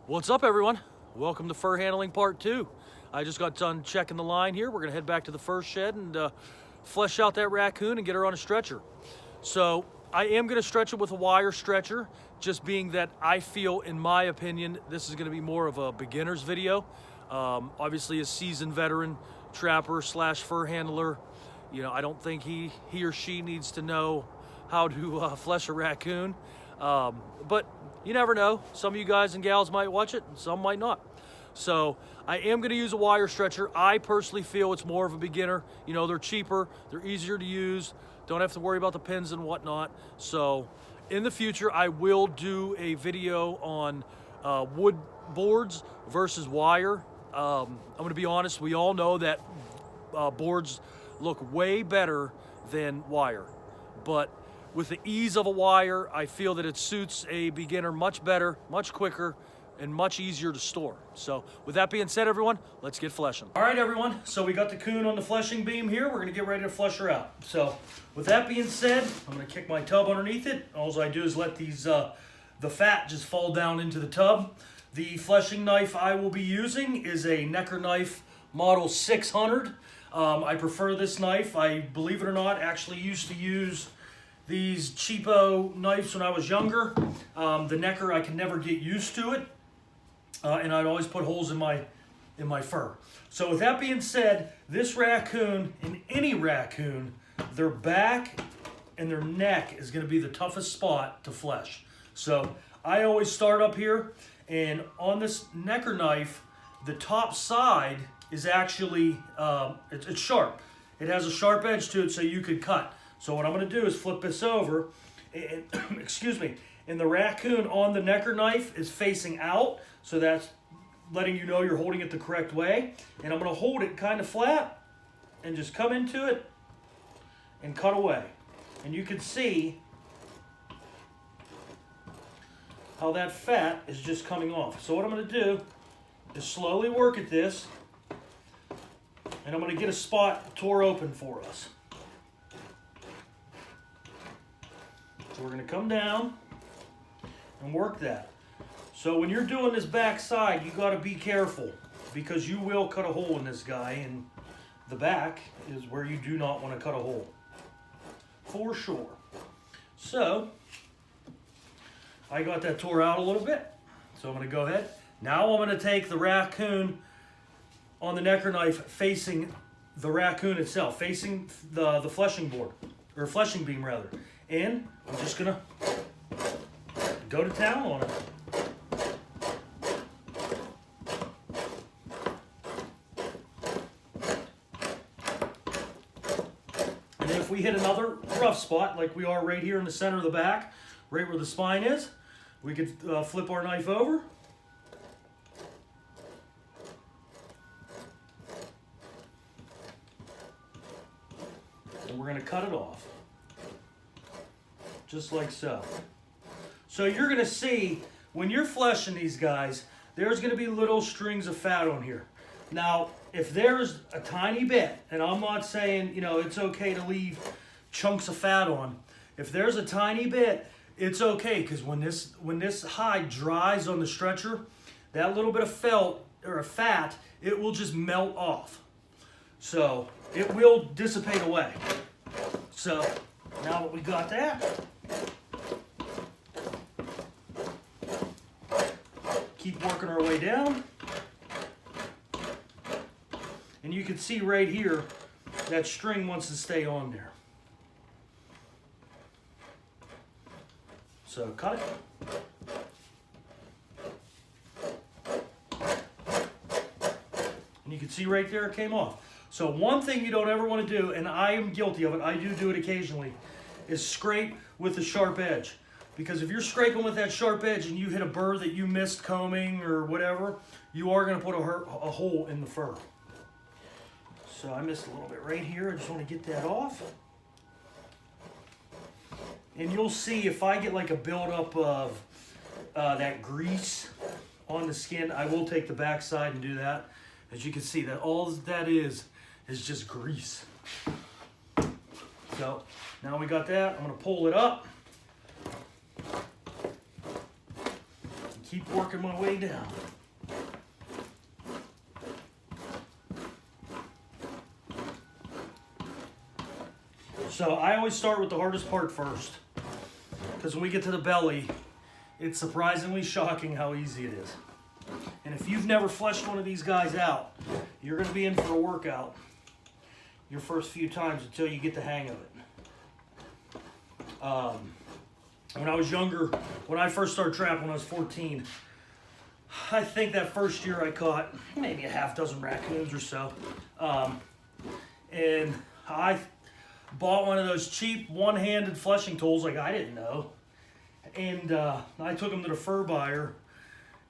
What's up, everyone? Welcome to Fur Handling Part 2. I just got done checking the line here. We're gonna head back to the fur shed and flesh out that raccoon and get her on a stretcher. So I am gonna stretch it with a wire stretcher, just being that I feel, in my opinion, this is gonna be more of a beginner's video. Obviously a seasoned veteran trapper slash fur handler, you know, I don't think he or she needs to know how to flesh a raccoon. But you never know. Some of you guys and gals might watch it, and some might not. So I am going to use a wire stretcher. I personally feel it's more of a beginner. You know, they're cheaper, they're easier to use, don't have to worry about the pins and whatnot. So in the future, I will do a video on wood boards versus wire. I'm going to be honest, we all know that boards look way better than wire. But with the ease of a wire, I feel that it suits a beginner much better, much quicker, and much easier to store. So with that being said, everyone, let's get fleshing. All right, everyone, so we got the coon on the fleshing beam here. We're gonna get ready to flesh her out. So with that being said, I'm gonna kick my tub underneath it. All I do is let these the fat just fall down into the tub. The fleshing knife I will be using is a Necker knife model 600. I prefer this knife. I, believe it or not, actually used to use these cheapo knives when I was younger. The Necker, I can never get used to it. And I'd always put holes in my fur. So with that being said, this raccoon, and any raccoon, their back and their neck is gonna be the toughest spot to flesh. So I always start up here, and on this Necker knife, the top side is actually, it's sharp. It has a sharp edge to it so you could cut. So what I'm gonna do is flip this over, and excuse me, and the raccoon on the Necker knife is facing out, so that's letting you know you're holding it the correct way. And I'm gonna hold it kind of flat and just come into it and cut away. And you can see how that fat is just coming off. So what I'm gonna do is slowly work at this, and I'm gonna get a spot tore open for us. So we're gonna come down and work that. So when you're doing this back side, you gotta be careful, because you will cut a hole in this guy, and the back is where you do not wanna cut a hole, for sure. So, I got that tore out a little bit, so I'm gonna go ahead. Now I'm gonna take the raccoon on the Necker knife facing the raccoon itself, facing the fleshing board, or fleshing beam rather. And I'm just gonna go to town on it. And then if we hit another rough spot, like we are right here in the center of the back, right where the spine is, we could flip our knife over. And we're gonna cut it off. Just like so. So you're gonna see, when you're fleshing these guys, there's gonna be little strings of fat on here. Now, if there's a tiny bit, and I'm not saying, you know, it's okay to leave chunks of fat on. If there's a tiny bit, it's okay, because when this hide dries on the stretcher, that little bit of felt, or fat, it will just melt off. So it will dissipate away. So now that we got that, keep working our way down. And you can see right here, that string wants to stay on there. So cut it. And you can see right there it came off. So one thing you don't ever want to do, and I am guilty of it, I do it occasionally, is scrape with the sharp edge. Because if you're scraping with that sharp edge and you hit a burr that you missed combing or whatever, you are going to put a hole in the fur. So I missed a little bit right here. I just want to get that off. And you'll see if I get like a buildup of that grease on the skin, I will take the back side and do that. As you can see, that all that is just grease. So now we got that. I'm going to pull it up. keep working my way down. So I always start with the hardest part first, because when we get to the belly, it's surprisingly shocking how easy it is. And if you've never fleshed one of these guys out, you're going to be in for a workout your first few times until you get the hang of it. When I was younger, when I first started trapping when I was 14, I think that first year I caught maybe a half dozen raccoons or so. And I bought one of those cheap one-handed fleshing tools like I didn't know. And I took him to the fur buyer,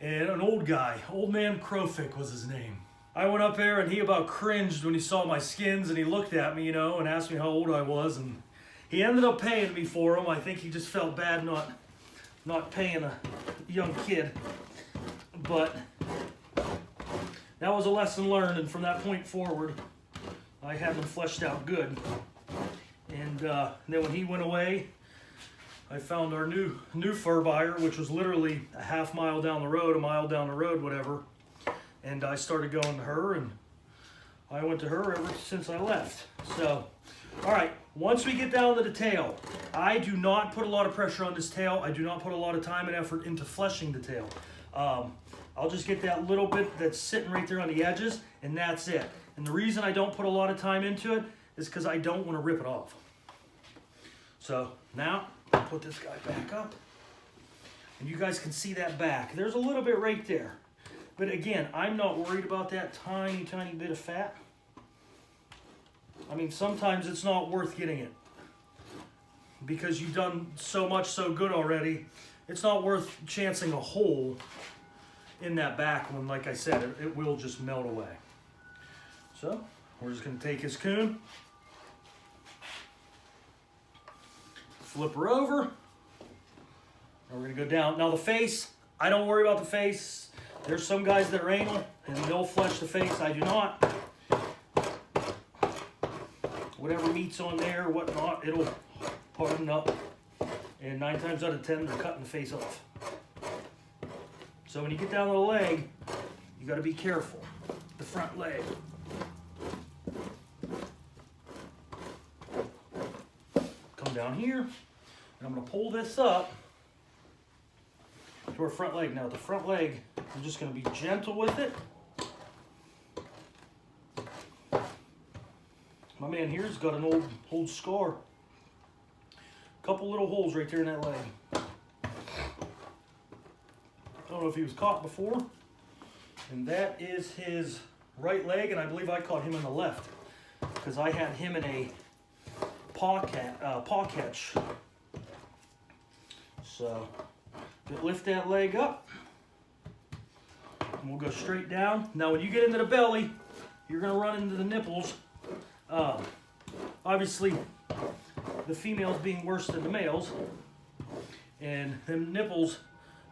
and an old guy, Old Man Crowfick was his name. I went up there and he about cringed when he saw my skins, and he looked at me, you know, and asked me how old I was, and he ended up paying me for them. I think he just felt bad not paying a young kid. But that was a lesson learned, and from that point forward, I had them fleshed out good. And then when he went away, I found our new fur buyer, which was literally a half mile down the road, a mile down the road, whatever. And I started going to her, and I went to her ever since I left. So, all right, once we get down to the tail, I do not put a lot of pressure on this tail. I do not put a lot of time and effort into fleshing the tail. I'll just get that little bit that's sitting right there on the edges, and that's it. And the reason I don't put a lot of time into it is because I don't want to rip it off. So now, I'll put this guy back up, and you guys can see that back. There's a little bit right there. But again, I'm not worried about that tiny, tiny bit of fat. I mean, sometimes it's not worth getting it because you've done so much so good already. It's not worth chancing a hole in that back one. Like I said, it will just melt away. So we're just going to take his coon, flip her over, and we're going to go down. Now the face, I don't worry about the face. There's some guys that are anal and they'll flesh the face. I do not. Whatever meat's on there, whatnot, it'll harden up. And 9 times out of 10, they're cutting the face off. So when you get down to the leg, you got to be careful. The front leg. Come down here, and I'm going to pull this up to our front leg. Now the front leg, I'm just going to be gentle with it. My man here's got an old scar. Couple little holes right there in that leg. I don't know if he was caught before. And that is his right leg, and I believe I caught him in the left because I had him in a paw catch. So lift that leg up, and we'll go straight down. Now when you get into the belly, you're going to run into the nipples. Obviously, the females being worse than the males, and them nipples,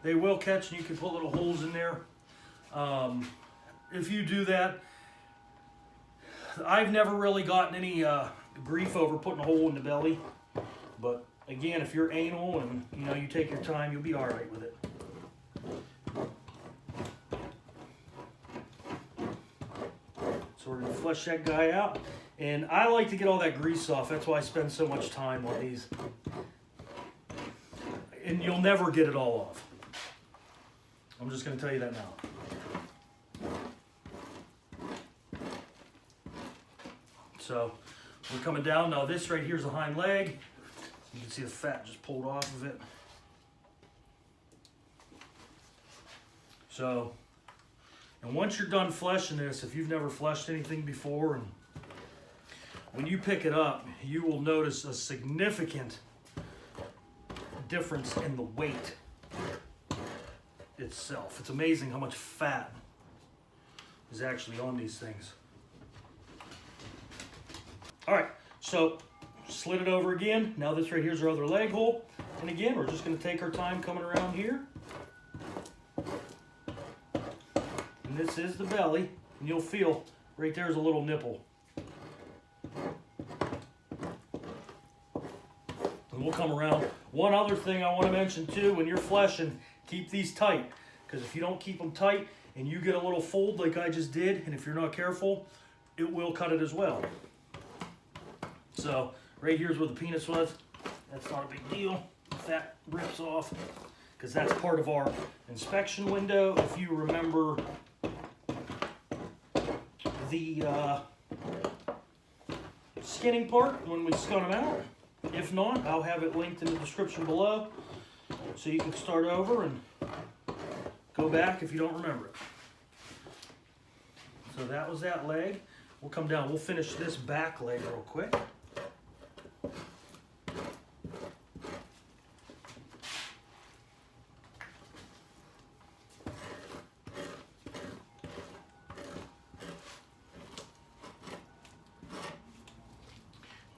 they will catch, and you can put little holes in there. If you do that, I've never really gotten any grief over putting a hole in the belly, but again, if you're anal and you take your time, you'll be all right with it. So we're going to flush that guy out. And I like to get all that grease off. That's why I spend so much time on these. And you'll never get it all off. I'm just going to tell you that now. So we're coming down. Now this right here is the hind leg. You can see the fat just pulled off of it. So, and once you're done fleshing this, if you've never fleshed anything before, and when you pick it up, you will notice a significant difference in the weight itself. It's amazing how much fat is actually on these things. All right, so slid it over again. Now this right here is our other leg hole. And again, we're just going to take our time coming around here. And this is the belly. And you'll feel right there's a little nipple. And we'll come around. One other thing I want to mention too, when you're fleshing, keep these tight. because if you don't keep them tight and you get a little fold like I just did, and if you're not careful, it will cut it as well. So right here's where the penis was. That's not a big deal if that rips off, because that's part of our inspection window. If you remember the skinning part when we spun them out. If not, I'll have it linked in the description below, so you can start over and go back if you don't remember it. So that was that leg. We'll come down, we'll finish this back leg real quick.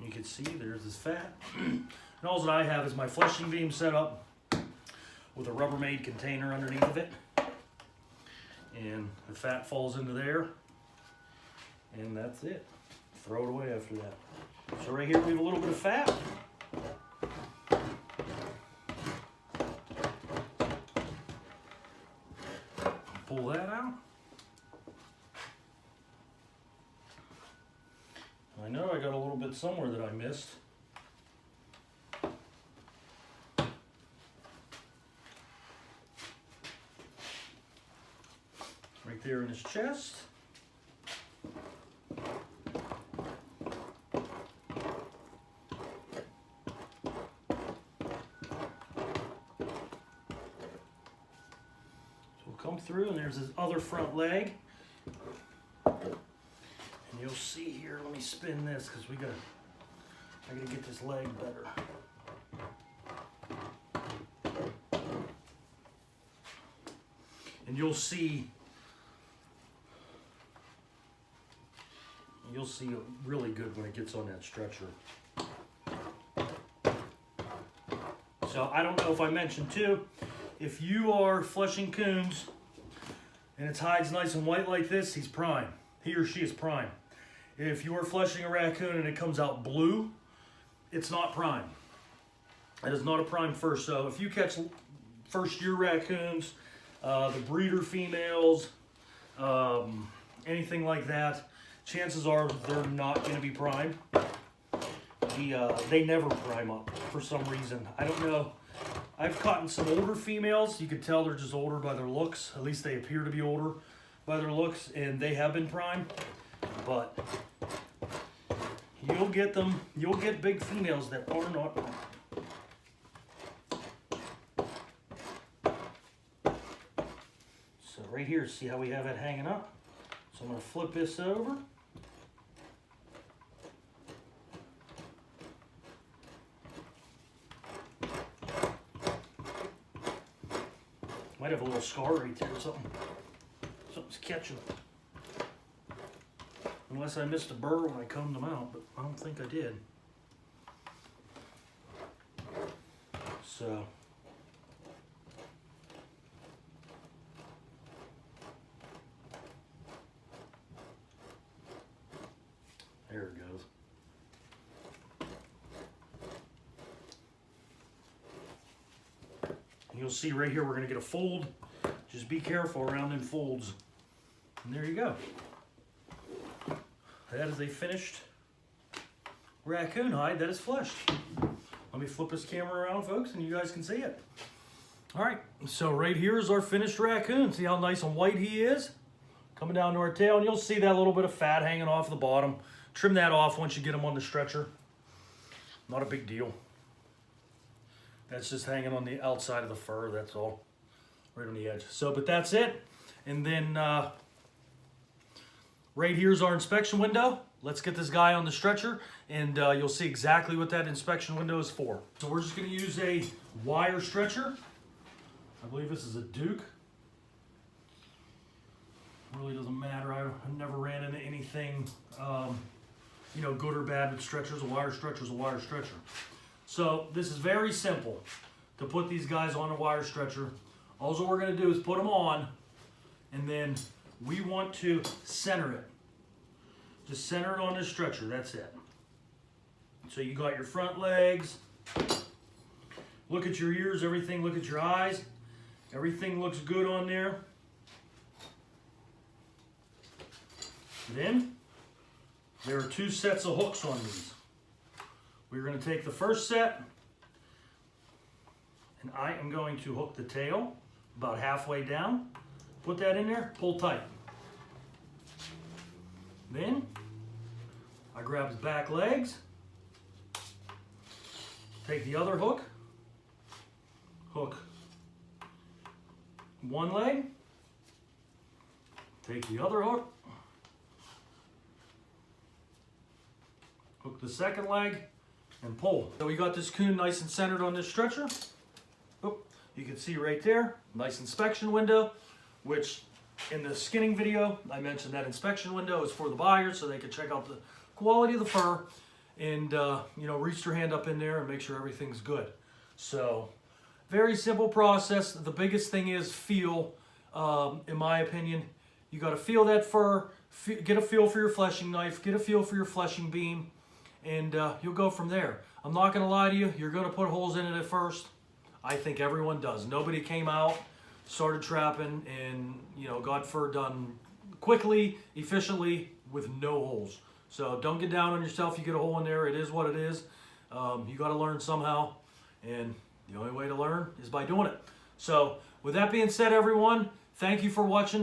You can see there's this fat. And all that I have is my fleshing beam set up with a Rubbermaid container underneath of it. And the fat falls into there. And that's it. Throw it away after that. So right here we have a little bit of fat. Pull that out. I know I got a little bit somewhere that I missed. Right there in his chest. So we'll come through, and there's his other front leg. You'll see here, let me spin this because I gotta get this leg better. And you'll see it really good when it gets on that stretcher. So I don't know if I mentioned too, if you are fleshing coons and its hide's nice and white like this, he's prime. He or she is prime. If you are fleshing a raccoon and it comes out blue, it's not prime. It is not a prime first. So if you catch first year raccoons, the breeder females, anything like that, chances are they're not going to be prime. They never prime up for some reason. I don't know. I've caught some older females. You can tell they're just older by their looks. At least they appear to be older by their looks, and they have been prime. But you'll get them. You'll get big females that are not prime. So right here, see how we have it hanging up? So I'm going to flip this over. Might have a little scar right there or something. Something's catching. Unless I missed a burr when I combed them out, but I don't think I did. So. There it goes. And you'll see right here we're going to get a fold. Just be careful around them folds. And there you go. That is a finished raccoon hide that is fleshed. Let me flip this camera around, folks, and you guys can see it. All right, so right here is our finished raccoon. See how nice and white he is? Coming down to our tail, and you'll see that little bit of fat hanging off the bottom. Trim that off once you get him on the stretcher. Not a big deal. That's just hanging on the outside of the fur, that's all. Right on the edge. So, but that's it. And then right here's our inspection window. Let's get this guy on the stretcher, and you'll see exactly what that inspection window is for. So we're just going to use a wire stretcher. I believe this is a Duke. Really doesn't matter. I've never ran into anything, you know, good or bad with stretchers. A wire stretcher is a wire stretcher. So this is very simple to put these guys on a wire stretcher. All we're going to do is put them on, and then we want to center it. Just center it on this stretcher, that's it. So you got your front legs, look at your ears, everything, look at your eyes, Everything looks good on there. Then there are 2 sets of hooks on these. We're going to take the first set, and I am going to hook the tail about halfway down. Put that in there, pull tight. Then I grab his back legs, take the other hook, hook one leg, take the other hook, hook the second leg, and pull. So we got this coon nice and centered on this stretcher. Oop, you can see right there, nice inspection window, which in the skinning video, I mentioned that inspection window is for the buyer so they can check out the quality of the fur and you know, reach their hand up in there and make sure everything's good. So very simple process. The biggest thing is feel, in my opinion. You got to feel that fur, get a feel for your fleshing knife, get a feel for your fleshing beam, and you'll go from there. I'm not going to lie to you, you're going to put holes in it at first. I think everyone does. Nobody came out, started trapping, and you know, got fur done quickly, efficiently, with no holes. So don't get down on yourself. You get a hole in there, it is what it is. You got to learn somehow, and the only way to learn is by doing it. So with that being said, everyone, thank you for watching.